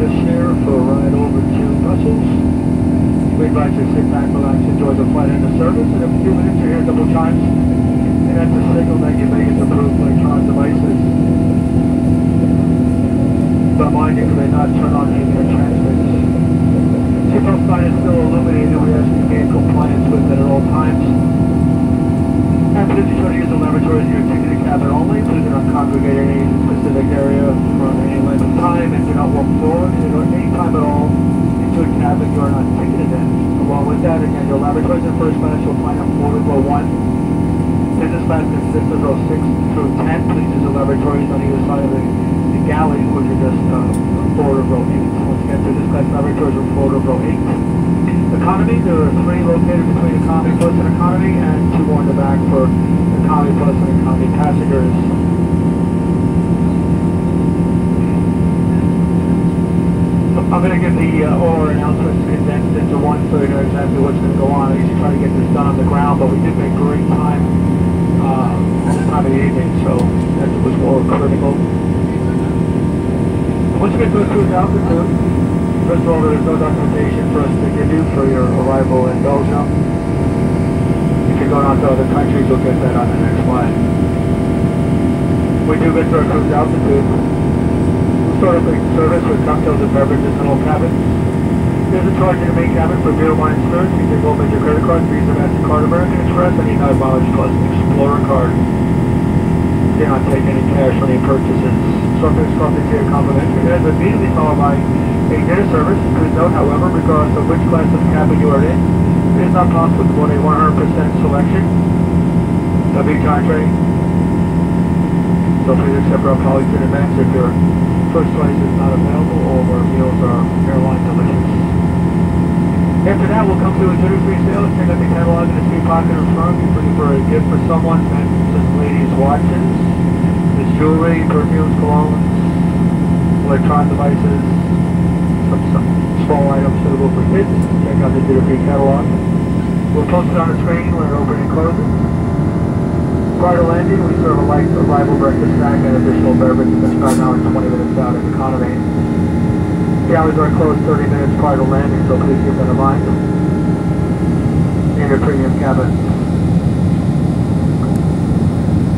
us here for a ride over to Brussels. We invite you to sit back, relax, enjoy the flight and the service. In a few minutes you'll hear double chimes, and that's a signal that your Vegas approved electronic devices. But mind you, they not turn on any of their transmitters. Seatbelt sign is still illuminated. We ask you to be in compliance with it at all times. And please be sure to use the lavatories in your ticketed cabin only. Please do not congregate in any specific area for any length of time, and do not walk forward at any time at all into a cabin you are not ticketed in. Along with that, again, your lavatories in first class will find on floor to row 1. Business class consists of row 6 through 10. Please use the lavatories on either side of the galley, which are just forward of row 8. Once again, business class lavatories are forward of row 8. Economy, there are 3 located between economy plus and economy, and 2 more in the back for economy plus and economy passengers. I'm going to give the OR announcements condensed into one so you know exactly what's going to go on. I usually try to get this done on the ground, but we did make great time at this time of the evening, so that was more critical. Once you get to a cruise altitude, first of all, there is no documentation for us to give you for your arrival in Belgium. If you're going out to other countries, you'll get that on the next flight. We do get to our cruise altitude. Sort of a service with cocktails and beverages in all cabins. There's a charge in the main cabin for beer, wine, and spirits. You can go with your credit card, Visa, MasterCard, American Express, any $9 plus an Explorer card. You do not take any cash on any purchases. Something's coffee to your complimentary. It is immediately followed by a dinner service. Please note, however, regardless of which class of cabin you are in, it is not possible to vote a 100% selection of each entree. So please accept our apologies in advance if your first choice is not available. All of our meals are airline delicious. After that, we'll come to a duty-free sales. Take out the catalog in the seat pocket in front. You're looking for a gift for someone. Men and ladies' watches, there's jewelry, perfumes, colognes, electronic devices, some small items suitable for kids. Check out the duty-free catalog. We'll post it on the screen when it opens and closes. Prior to landing, we serve a light arrival breakfast snack and additional beverage that start now 20 minutes out in economy. The galleys are closed 30 minutes prior to landing, so please keep that in mind. In your premium cabin.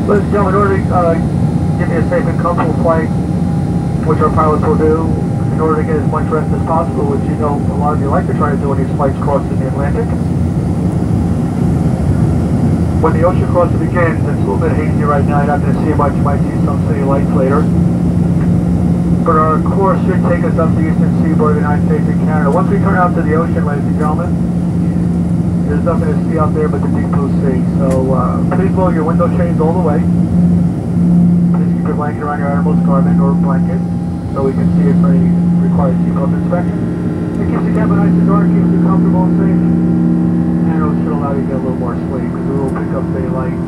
Ladies and gentlemen, in order to give me a safe and comfortable flight, which our pilots will do, in order to get as much rest as possible, which you know a lot of you like to try to do when these flights crossing the Atlantic. When the ocean crossing begins, it's a little bit hazy right now. You're not going to see much. You might see some city lights later. But our course should take us up the eastern seaboard of the United States and Canada. Once we turn out to the ocean, ladies and gentlemen, there's nothing to see out there but the deep blue sea. So please lower your window shades all the way. Please keep your blanket around your animal's garment or blanket so we can see it for any required seatbelt inspection. It keeps the cabin nice and dark, keeps you comfortable and safe. And it should allow you to get a little more sleep because we will pick up daylight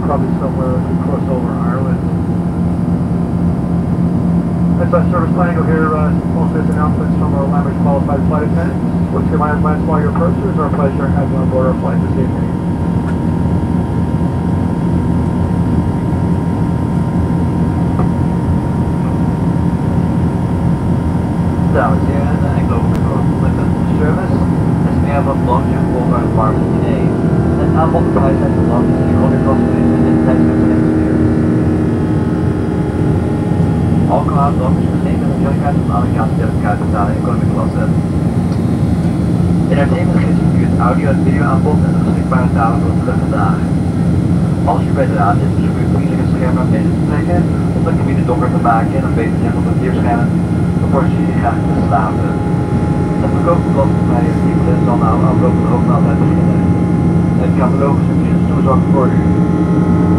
probably somewhere as we cross over Ireland. That's our service plan. You'll hear most of these announcements from our language qualified flight attendants. Once you mind advance while your purser, it's our pleasure having you on board our flight this evening. Dames en heren, ik loop met de service. Dus we hebben wat langs en voor een warm diner. Het aanbod op prijs zijn lang, dus die gewoon in kosten in de tijdschrift van exterieur. Alcohol drank is verzekerd met jelkaart van Amerikaanse debitkaart betalen in economy klasse. Entertainment gids includeert audio- en videoaanbod en de beschikbare talen voor de vlucht vandaag. Als je bij de raad zit, is het vriendelijk het scherm naar beneden te trekken om de cabine donker te maken en een beter te hebben op het vierscherm. Voor je graag te slapen. Het verkoop van belastingvrije artikelen zal na afloop van de hoofdmaaltijd beginnen. Het catalogus is toezorg voor u.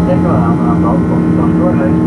Denk eraan aan de hand van de doorreis.